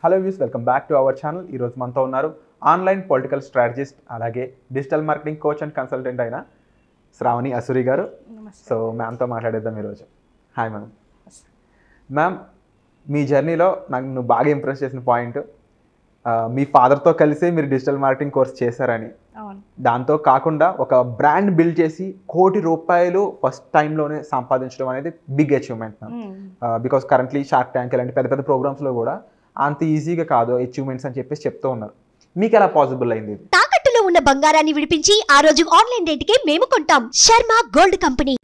Hello views, welcome back to our channel. ఈరోజు మనతో ఉన్నారు ఆన్లైన్ పొలిటికల్ స్ట్రాటజిస్ట్, అలాగే digital marketing coach and consultant అయిన శ్రావణి అసూరి గారు. సో మ్యామ్తో మాట్లాడేద్దాం ఈరోజు. Hi ma'am. మ్యామ్, మీ జర్నీలో నాకు బాగా ఇంప్రెస్ చేసిన పాయింట్, మీ ఫాదర్తో కలిసి మీరు డిజిటల్ మార్కెటింగ్ కోర్స్ చేశారని. దాంతో కాకుండా ఒక బ్రాండ్ బిల్డ్ చేసి ₹1,00,00,000 ఫస్ట్ టైంలోనే సంపాదించడం అనేది big achievement ma'am. Because currently Shark Tank ఇలాంటి పెద్ద పెద్ద ప్రోగ్రామ్స్లో కూడా అంత ఈజీగా కాదు అచీవ్మెంట్స్ అని చెప్పేసి చెప్తూ ఉన్నారు. మీకు ఎలా పాసిబుల్ అయింది? తాకట్టులో ఉన్న బంగారాన్ని విడిపించి ఆ రోజు ఆన్లైన్ రేటుకే మేము కొంటాం. Sharma gold company.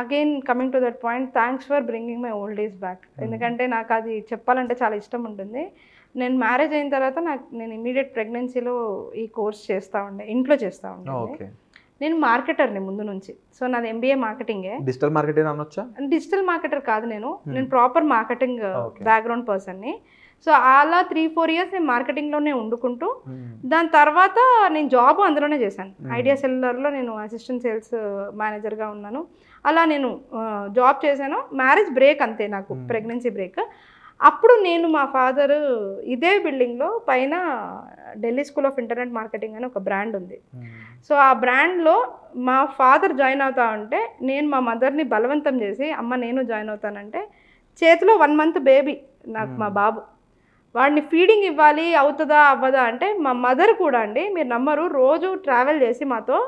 Again coming to that point, thanks for bringing my old age back. ఎందుకంటే నాకు అది చెప్పాలంటే చాలా ఇష్టం ఉంటుంది. నేను మ్యారేజ్ అయిన తర్వాత నేను ఇమీడియట్ ప్రెగ్నెన్సీలో ఈ కోర్స్ ఇంట్లో చేస్తూ ఉండే. నేను మార్కెటర్ని ముందు నుంచి. సో నాది MBA మార్కెటింగే. డిజిటల్ మార్కెటింగ్ అనొచ్చా? డిజిటల్ మార్కెటర్ కాదు, నేను ప్రాపర్ మార్కెటింగ్ బ్యాక్గ్రౌండ్ పర్సన్ని. సో అలా 3-4 ఇయర్స్ నేను మార్కెటింగ్లోనే వండుకుంటూ, దాని తర్వాత నేను జాబ్ అందులోనే చేశాను. ఐడియా సెల్యులర్లో నేను అసిస్టెంట్ సేల్స్ మేనేజర్గా ఉన్నాను. అలా నేను జాబ్ చేశాను. మ్యారేజ్ బ్రేక్ అంతే, నాకు ప్రెగ్నెన్సీ బ్రేక్. అప్పుడు నేను మా ఫాదర్ ఇదే బిల్డింగ్లో పైన Delhi school of internet marketing అని ఒక బ్రాండ్ ఉంది. సో ఆ బ్రాండ్లో మా ఫాదర్ జాయిన్ అవుతా ఉంటే నేను మా మదర్ని బలవంతం చేసి, అమ్మ నేను జాయిన్ అవుతానంటే, చేతిలో 1 month బేబీ నాకు మా బాబు, వాడిని ఫీడింగ్ ఇవ్వాలి, అవుతుందా అవ్వదా అంటే మా మదర్ కూడా అండి, మీరు నమ్మరు, రోజు ట్రావెల్ చేసి మాతో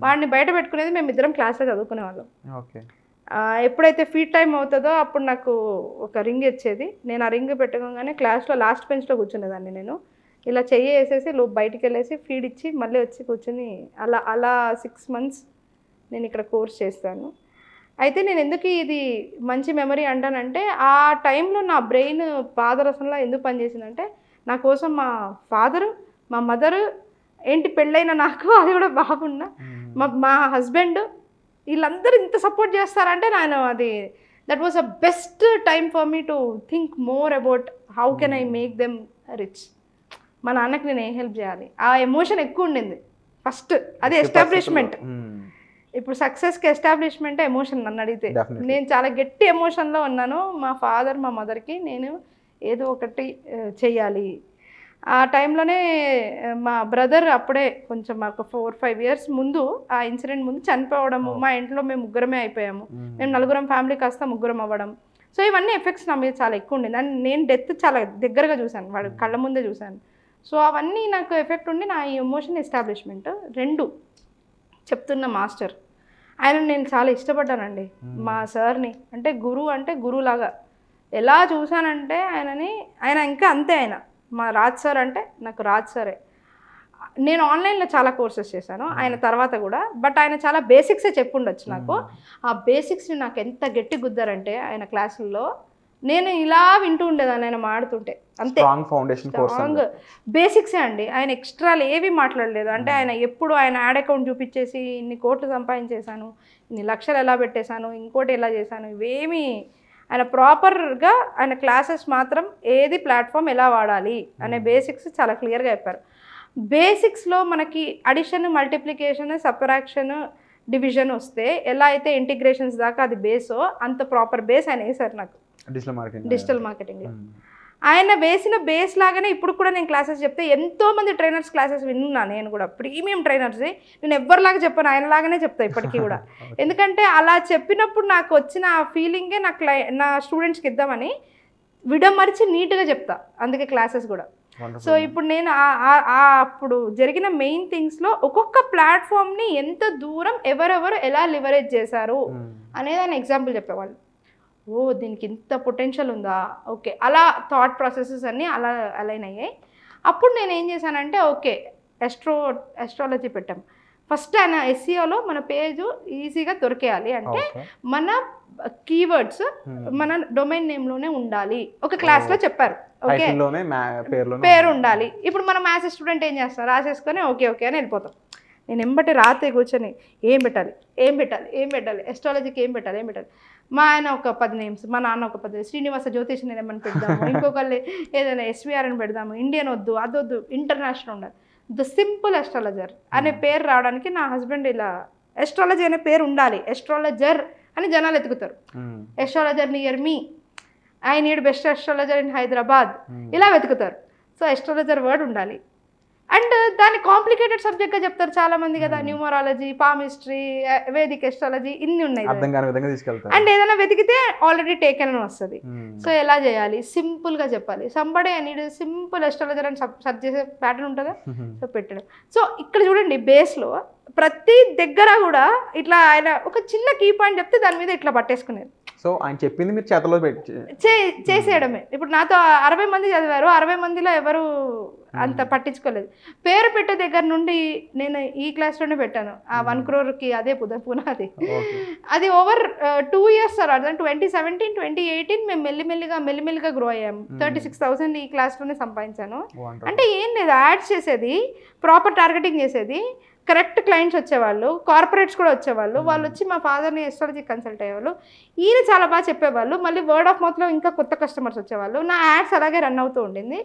వాడిని బయట పెట్టుకునేది. మేము ఇద్దరం క్లాస్లో చదువుకునే వాళ్ళం. ఎప్పుడైతే ఫీడ్ టైం అవుతుందో అప్పుడు నాకు ఒక రింగ్ ఇచ్చేది. నేను ఆ రింగ్ పెట్టుకోగానే క్లాస్లో లాస్ట్ బెంచ్లో కూర్చునేదాన్ని. నేను ఇలా చెయ్యి వేసేసి బయటికి వెళ్ళేసి ఫీడ్ ఇచ్చి మళ్ళీ వచ్చి కూర్చొని అలా 6 months నేను ఇక్కడ కోర్స్ చేస్తాను. అయితే నేను ఎందుకు ఇది మంచి మెమరీ అంటానంటే, ఆ టైంలో నా బ్రెయిన్ పాదరసంలో ఎందుకు పనిచేసిందంటే, నా కోసం మా ఫాదరు, మా మదరు, ఏంటి పెళ్ళైన నాకు, అది కూడా బాగున్న మా హస్బెండ్, వీళ్ళందరూ ఇంత సపోర్ట్ చేస్తారంటే that was a best time for me to think more about how can I make them rich. మా నాన్నకి నేను ఏం హెల్ప్ చేయాలి, ఆ ఎమోషన్ ఎక్కువ ఉండింది ఫస్ట్. అది ఎస్టాబ్లిష్మెంట్. ఇప్పుడు సక్సెస్కి ఎస్టాబ్లిష్మెంట్ ఎమోషన్ నన్ను అడిగితే. నేను చాలా గట్టి ఎమోషన్లో ఉన్నాను. మా ఫాదర్, మా మదర్కి నేను ఏదో ఒకటి చెయ్యాలి. ఆ టైంలోనే మా బ్రదర్ అప్పుడే కొంచెం మాకు 4-5 years ముందు, ఆ ఇన్సిడెంట్ ముందు చనిపోవడము. మా ఇంట్లో మేము 3 అయిపోయాము. మేము 4 ఫ్యామిలీ కాస్త 3 అవ్వడం. సో ఇవన్నీ ఎఫెక్ట్స్ నా మీద చాలా ఎక్కువ ఉండింది. అండ్ నేను డెత్ చాలా దగ్గరగా చూశాను, వాడు కళ్ళ ముందే చూశాను. సో అవన్నీ నాకు ఎఫెక్ట్ ఉండి నా ఈ ఎమోషన్ ఎస్టాబ్లిష్మెంట్ 2 చెప్తున్న మాస్టర్, ఆయన నేను చాలా ఇష్టపడ్డానండి. మా సార్ని అంటే గురువులాగా ఎలా చూశానంటే ఆయన ఇంకా అంతే. ఆయన మా రాజ్ సార్ అంటే నాకు రాజ్ సారే. నేను ఆన్లైన్లో చాలా కోర్సెస్ చేశాను ఆయన తర్వాత కూడా, బట్ ఆయన చాలా బేసిక్సే చెప్పుండొచ్చు నాకు. ఆ బేసిక్స్ని నాకు ఎంత గట్టి గుద్దారంటే ఆయన క్లాసుల్లో, నేను ఇలా వింటూ ఉండేదాన్ని ఆయన మాడుతుంటే. అంతే, స్ట్రాంగ్ బేసిక్సే అండి. ఆయన ఎక్స్ట్రాలు ఏవి మాట్లాడలేదు. అంటే ఆయన ఎప్పుడు ఆయన యాడ్ అకౌంట్ చూపించేసి ఇన్ని కోట్లు సంపాదించేశాను, ఇన్ని లక్షలు ఎలా పెట్టేశాను, ఇంకోటి ఎలా చేశాను, ఇవేమి ఆయన ప్రాపర్గా ఆయన క్లాసెస్ మాత్రం ఏది ప్లాట్ఫామ్ ఎలా వాడాలి అనే బేసిక్స్ చాలా క్లియర్గా చెప్పారు. బేసిక్స్లో మనకి అడిషన్, మల్టిప్లికేషన్, సబ్ట్రాక్షన్, డివిజన్ వస్తే ఎలా అయితే ఇంటిగ్రేషన్స్ దాకా అది బేసో, అంత ప్రాపర్ బేస్ ఆయన వేశారు నాకు డిజిటల్ మార్కెటింగ్లో. ఆయన వేసిన బేస్ లాగానే ఇప్పుడు కూడా నేను క్లాసెస్ చెప్తే ఎంతోమంది ట్రైనర్స్ క్లాసెస్ విన్నా. నేను కూడా ప్రీమియం ట్రైనర్స్, నేను ఎవరిలాగా చెప్పాను, ఆయనలాగానే చెప్తా ఇప్పటికీ కూడా. ఎందుకంటే అలా చెప్పినప్పుడు నాకు వచ్చిన ఆ ఫీలింగే నా స్టూడెంట్స్కి ఇద్దామని విడమరిచి నీట్గా చెప్తా, అందుకే క్లాసెస్ కూడా. సో ఇప్పుడు నేను అప్పుడు జరిగిన మెయిన్ థింగ్స్లో ఒక్కొక్క ప్లాట్ఫామ్ని ఎంత దూరం ఎవరెవరు ఎలా లివరేజ్ చేశారు అనేది ఆయన ఎగ్జాంపుల్ చెప్పేవాళ్ళు. ఓ దీనికి ఇంత పొటెన్షియల్ ఉందా, ఓకే, అలా థాట్ ప్రాసెసెస్ అన్నీ అలా అలైన్ అయ్యాయి. అప్పుడు నేను ఏం చేశానంటే, ఓకే ఎస్ట్రాలజీ పెట్టాం. ఫస్ట్ ఆయన SEOలో మన పేజ్ ఈజీగా దొరికేయాలి అంటే మన కీవర్డ్స్ మన డొమైన్ నేమ్లోనే ఉండాలి. ఒక క్లాస్లో చెప్పారు, ఓకే పేరు ఉండాలి. ఇప్పుడు మన మ్యాథ్స్ స్టూడెంట్ ఏం చేస్తారు, రాసేసుకొని ఓకే అని వెళ్ళిపోతాం. నేను ఎంబటి రాత్రి కూర్చొని ఏం పెట్టాలి, ఎస్ట్రాలజీకి ఏం పెట్టాలి. మా ఆయన ఒక 10 names, మా నాన్న ఒక 10, శ్రీనివాస జ్యోతిష్ ఏమని పెడదాము, ఇంకొకళ్ళు ఏదైనా SVR అని పెడదాము, ఇండియన్ వద్దు, అదొద్దు, ఇంటర్నేషనల్ ఉండాలి. ద సింపుల్ ఎస్ట్రాలజర్ అనే పేరు రావడానికి నా హస్బెండ్ ఇలా ఎస్ట్రాలజీ అనే పేరు ఉండాలి, ఎస్ట్రాలజర్ అని జనాలు ఎత్తుకుతారు. Astrologer near me I need best astrologer in Hyderabad ఇలా వెతుకుతారు. So astrologer word and. అండ్ దాన్ని కాంప్లికేటెడ్ సబ్జెక్ట్గా చెప్తారు చాలా మంది కదా, న్యూమరాలజీ, పామిస్ట్రీ, వేదిక్ ఎస్ట్రాలజీ, ఇన్ని ఉన్నాయి. అండ్ ఏదైనా వెతికితే ఆల్రెడీ టేకెన్ అని వస్తుంది. సో ఎలా చేయాలి, సింపుల్గా చెప్పాలి. సంబడే ఐ నీడ్ సింపుల్ ఎస్ట్రాలజర్ అని సర్చ్ చేసే ప్యాటర్న్ ఉంటుందా, సో పెట్టడం. సో ఇక్కడ చూడండి బేస్లో ప్రతి దగ్గర కూడా ఇట్లా ఆయన ఒక చిన్న కీ పాయింట్ చెప్తే దాని మీద ఇట్లా పట్టేసుకునేది. సో ఆయన చెప్పింది మీరు చేతలో చేసేయడమే. ఇప్పుడు నాతో 60 మంది చదివారు, 60 మందిలో ఎవరు అంత పట్టించుకోలేదు. పేరు పెట్టే దగ్గర నుండి నేను ఈ క్లాస్లోనే పెట్టాను, ఆ 1 crore అదే పునాది. అది ఓవర్ 2 years తర్వాత 2017, 2018 మేము మెల్లిమెల్లిగా గ్రో అయ్యాము. 36,000 ఈ క్లాస్లోనే సంపాదించాను. అంటే ఏం లేదు, యాడ్స్ చేసేది, ప్రాపర్ టార్గెటింగ్ చేసేది, కరెక్ట్ క్లయింట్స్ వచ్చేవాళ్ళు, కార్పొరేట్స్ కూడా వచ్చేవాళ్ళు. వాళ్ళు వచ్చి మా ఫాదర్ని ఎస్ట్రాలజీ కన్సల్ట్ అయ్యేవాళ్ళు. ఈయన చాలా బాగా చెప్పేవాళ్ళు. మళ్ళీ వర్డ్ ఆఫ్ మౌత్లో ఇంకా కొత్త కస్టమర్స్ వచ్చేవాళ్ళు. నా యాడ్స్ అలాగే రన్ అవుతూ ఉండింది.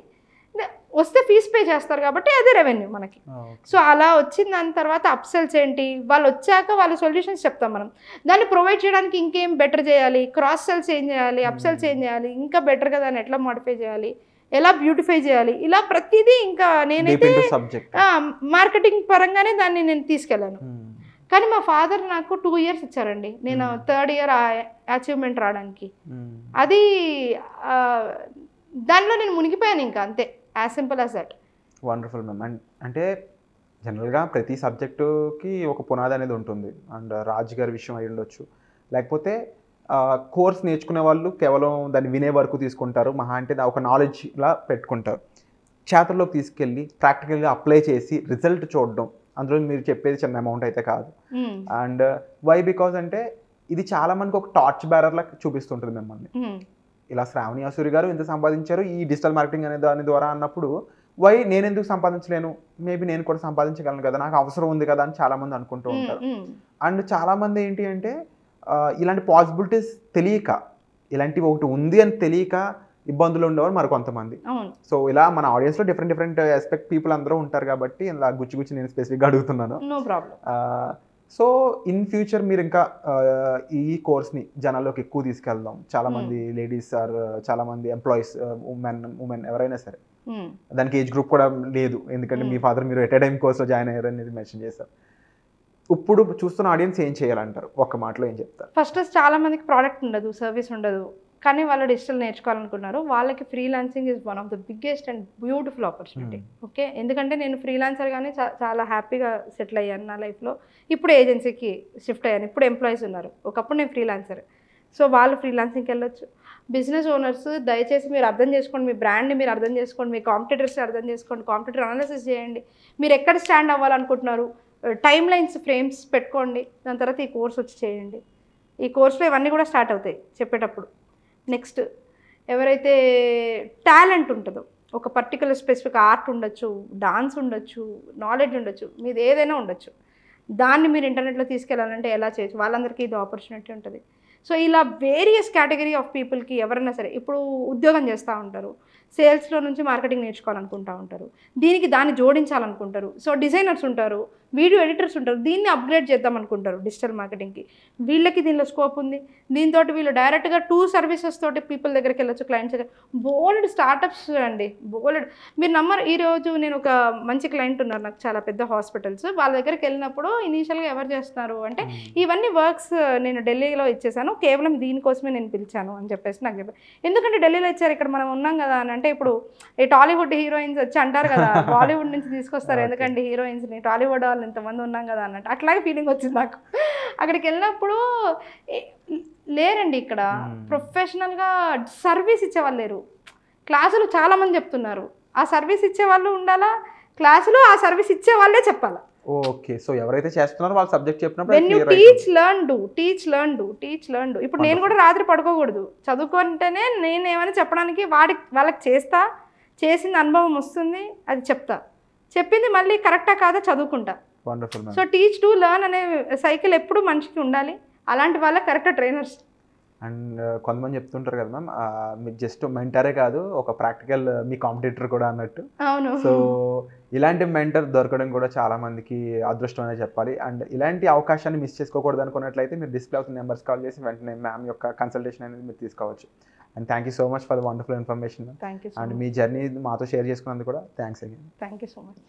వస్తే ఫీజ్ పే చేస్తారు కాబట్టి అదే రెవెన్యూ మనకి. సో అలా వచ్చిన దాని తర్వాత అప్సెల్స్ ఏంటి, వాళ్ళు వచ్చాక వాళ్ళ సొల్యూషన్స్ చెప్తాం మనం. దాన్ని ప్రొవైడ్ చేయడానికి ఇంకేం బెటర్ చేయాలి, క్రాస్ సెల్స్ ఏం చేయాలి, అప్సెల్స్ ఏం చేయాలి, ఇంకా బెటర్గా దాన్ని ఎట్లా మోడిఫై చేయాలి, ఎలా బ్యూటిఫై చేయాలి, ఇలా ప్రతిదీ ఇంకా నేనైతే మార్కెటింగ్ పరంగానే దాన్ని నేను తీసుకెళ్ళాను. కానీ మా ఫాదర్ నాకు 2 years ఇచ్చారండి, నేను 3rd year అచీవ్మెంట్ రావడానికి. అది దానిలో నేను మునిగిపోయాను ఇంకా, అంతే, as simple as that. Wonderful ma'am. అంటే జనరల్గా ప్రతి సబ్జెక్టుకి ఒక పునాది అనేది ఉంటుంది. అండ్ రాజ్ గారి విషయం అయి ఉండొచ్చు, లేకపోతే కోర్స్ నేర్చుకునే వాళ్ళు కేవలం దాన్ని వినే వరకు తీసుకుంటారు, మహా అంటే ఒక నాలెడ్జ్లా పెట్టుకుంటారు. చేతల్లోకి తీసుకెళ్ళి ప్రాక్టికల్గా అప్లై చేసి రిజల్ట్ చూడడం, అందులో మీరు చెప్పేది చిన్న అమౌంట్ అయితే కాదు. అండ్ వై బికాజ్ అంటే ఇది చాలా మందికి ఒక టార్చ్ బ్యారర్లా చూపిస్తుంటుంది మిమ్మల్ని. ఇలా శ్రావణి అసూరి గారు ఇంత సంపాదించారు ఈ డిజిటల్ మార్కెటింగ్ అనే దాని ద్వారా అన్నప్పుడు, వై నేను ఎందుకు సంపాదించలేను, మేబీ నేను కూడా సంపాదించగలను కదా, నాకు అవసరం ఉంది కదా అని చాలా మంది అనుకుంటూ ఉంటారు. అండ్ చాలా మంది ఏంటి అంటే ఇలాంటి పాసిబిలిటీస్ తెలియక, ఇలాంటివి ఒకటి ఉంది అని తెలియక ఇబ్బందులు ఉండేవారు మరి కొంతమంది. సో ఇలా మన ఆడియన్స్లో డిఫరెంట్ ఆస్పెక్ట్ పీపుల్ అందరూ ఉంటారు కాబట్టి ఇలా గుచ్చి నేను స్పెసిఫిక్గా అడుగుతున్నాను. సో ఇన్ ఫ్యూచర్ మీరు ఇంకా ఈ కోర్స్ని జనాల్లోకి ఎక్కువ తీసుకెళ్దాం, చాలామంది లేడీస్ ఆర్ చాలామంది ఎంప్లాయీస్, ఉమెన్ ఎవరైనా సరే, దానికి ఏజ్ గ్రూప్ కూడా లేదు, ఎందుకంటే మీ ఫాదర్ మీరు ఎట్ ఏ టైం కోర్స్లో జాయిన్ అయ్యారు అనేది మెన్షన్ చేశారు. ఇప్పుడు చూస్తున్న ఆడియన్స్ ఏం చేయాలంటారు, ఒక్క మాటలో ఏం చెప్తారు? ఫస్ట్ చాలా మందికి ప్రోడక్ట్ ఉండదు, సర్వీస్ ఉండదు, కానీ వాళ్ళు డిజిటల్ నేర్చుకోవాలనుకున్నారు. వాళ్ళకి freelancing is one of the biggest and beautiful opportunity. Okay, ఎందుకంటే నేను ఫ్రీలాన్సర్గానే చాలా హ్యాపీగా సెటిల్ అయ్యాను నా లైఫ్లో. ఇప్పుడు ఏజెన్సీకి షిఫ్ట్ అయ్యాను, ఇప్పుడు ఎంప్లాయీస్ ఉన్నారు, ఒకప్పుడు నేను ఫ్రీలాన్సర్. సో వాళ్ళు ఫ్రీలాన్సింగ్కి వెళ్ళొచ్చు. బిజినెస్ ఓనర్స్ దయచేసి మీరు అర్థం చేసుకోండి, మీ బ్రాండ్ని మీరు అర్థం చేసుకోండి, మీ కాంపిటీటర్స్ని అర్థం చేసుకోండి, కాంపిటీటర్ అనాలిసిస్ చేయండి, మీరు ఎక్కడ స్టాండ్ అవ్వాలనుకుంటున్నారు, టైమ్ లైన్స్, ఫ్రేమ్స్ పెట్టుకోండి. దాని తర్వాత ఈ కోర్స్ వచ్చి చేయండి. ఈ కోర్సులో ఇవన్నీ కూడా స్టార్ట్ అవుతాయి చెప్పేటప్పుడు. నెక్స్ట్, ఎవరైతే టాలెంట్ ఉంటుందో, ఒక పర్టికులర్ స్పెసిఫిక్ ఆర్ట్ ఉండొచ్చు, డాన్స్ ఉండొచ్చు, నాలెడ్జ్ ఉండొచ్చు, మీది ఏదైనా ఉండొచ్చు, దాన్ని మీరు ఇంటర్నెట్లో తీసుకెళ్ళాలంటే ఎలా చేయొచ్చు, వాళ్ళందరికీ ఇది ఆపర్చునిటీ ఉంటుంది. సో ఇలా వేరియస్ కేటగిరీ ఆఫ్ పీపుల్కి ఎవరైనా సరే, ఇప్పుడు ఉద్యోగం చేస్తూ ఉంటారు, సేల్స్లో నుంచి మార్కెటింగ్ నేర్చుకోవాలనుకుంటూ ఉంటారు, దీనికి దాన్ని జోడించాలనుకుంటారు. సో డిజైనర్స్ ఉంటారు, వీడియో ఎడిటర్స్ ఉంటారు, దీన్ని అప్గ్రేడ్ చేద్దాం అనుకుంటారు డిజిటల్ మార్కెటింగ్కి. వీళ్ళకి దీనిలో స్కోప్ ఉంది. దీంతో వీళ్ళు డైరెక్ట్గా 2 services తోటి పీపుల్ దగ్గరికి వెళ్ళొచ్చు, క్లయింట్స్ దగ్గర. బోల్డ్ స్టార్టప్స్ అండి, బోల్డ్. మీరు నమ్మరు, ఈరోజు నేను ఒక మంచి క్లయింట్ ఉన్నారు నాకు, చాలా పెద్ద హాస్పిటల్స్, వాళ్ళ దగ్గరికి వెళ్ళినప్పుడు ఇనీషియల్గా ఎవరు చేస్తున్నారు అంటే, ఇవన్నీ వర్క్స్ నేను ఢిల్లీలో ఇచ్చేసాను, కేవలం దీనికోసమే నేను పిలిచాను అని చెప్పేసి నాకు చెప్పారు. ఎందుకంటే ఢిల్లీలో ఇచ్చారు, ఇక్కడ మనం ఉన్నాం కదా అని అంటే, ఇప్పుడు ఈ టాలీవుడ్ హీరోయిన్స్ వచ్చి అంటారు కదా, బాలీవుడ్ నుంచి తీసుకొస్తారు ఎందుకంటే హీరోయిన్స్ని, టాలీవుడ్ వాళ్ళు ఇంతమంది ఉన్నాం కదా అన్నట్టు, అట్లాగే ఫీలింగ్ వచ్చింది నాకు. అక్కడికి వెళ్ళినప్పుడు లేరండి, ఇక్కడ ప్రొఫెషనల్గా సర్వీస్ ఇచ్చేవాళ్ళు లేరు. క్లాసులు చాలామంది చెప్తున్నారు, ఆ సర్వీస్ ఇచ్చేవాళ్ళు ఉండాలా, క్లాసులు ఆ సర్వీస్ ఇచ్చే వాళ్ళే చెప్పాలా. ఓకే, సో ఎవరైతే చేస్తున్నారో వాళ్ళు సబ్జెక్ట్ చెప్పినప్పుడు when you teach learn do. ఇప్పుడు నేను కూడా రాత్రి పడుకోకూడదు, చదువుకుంటేనే నేను ఏమైనా చెప్పడానికి వాళ్ళకి చేసిన అనుభవం వస్తుంది, అది చెప్తా, చెప్పింది మళ్ళీ కరెక్టా కాదా చదువుకుంటా. సో టీచ్ టు లెర్న్ అనే సైకిల్ ఎప్పుడు మనిషికి ఉండాలి, అలాంటి వాళ్ళకి కరెక్ట్ ట్రైనర్స్. అండ్ కొంతమంది చెప్తుంటారు కదా మ్యామ్, మీకు జస్ట్ మెంటరే కాదు, ఒక ప్రాక్టికల్ మీ కాంపిటీటర్ కూడా అన్నట్టు. అవును. సో ఇలాంటి మెంటర్ దొరకడం కూడా చాలా మందికి అదృష్టం అనే చెప్పాలి. అండ్ ఇలాంటి అవకాశాన్ని మిస్ చేసుకోకూడదు అనుకున్నట్లయితే మీరు డిస్ప్లే అవుతున్న నెంబర్స్ కాల్ చేసి వెంటనే మ్యామ్ యొక్క కన్సల్టేషన్ అనేది మీరు తీసుకోవచ్చు. And thank you so much for the wonderful information thank you and me journey మాతో షేర్ చేసుకున్నందుకు కూడా thanks again. Thank you so much.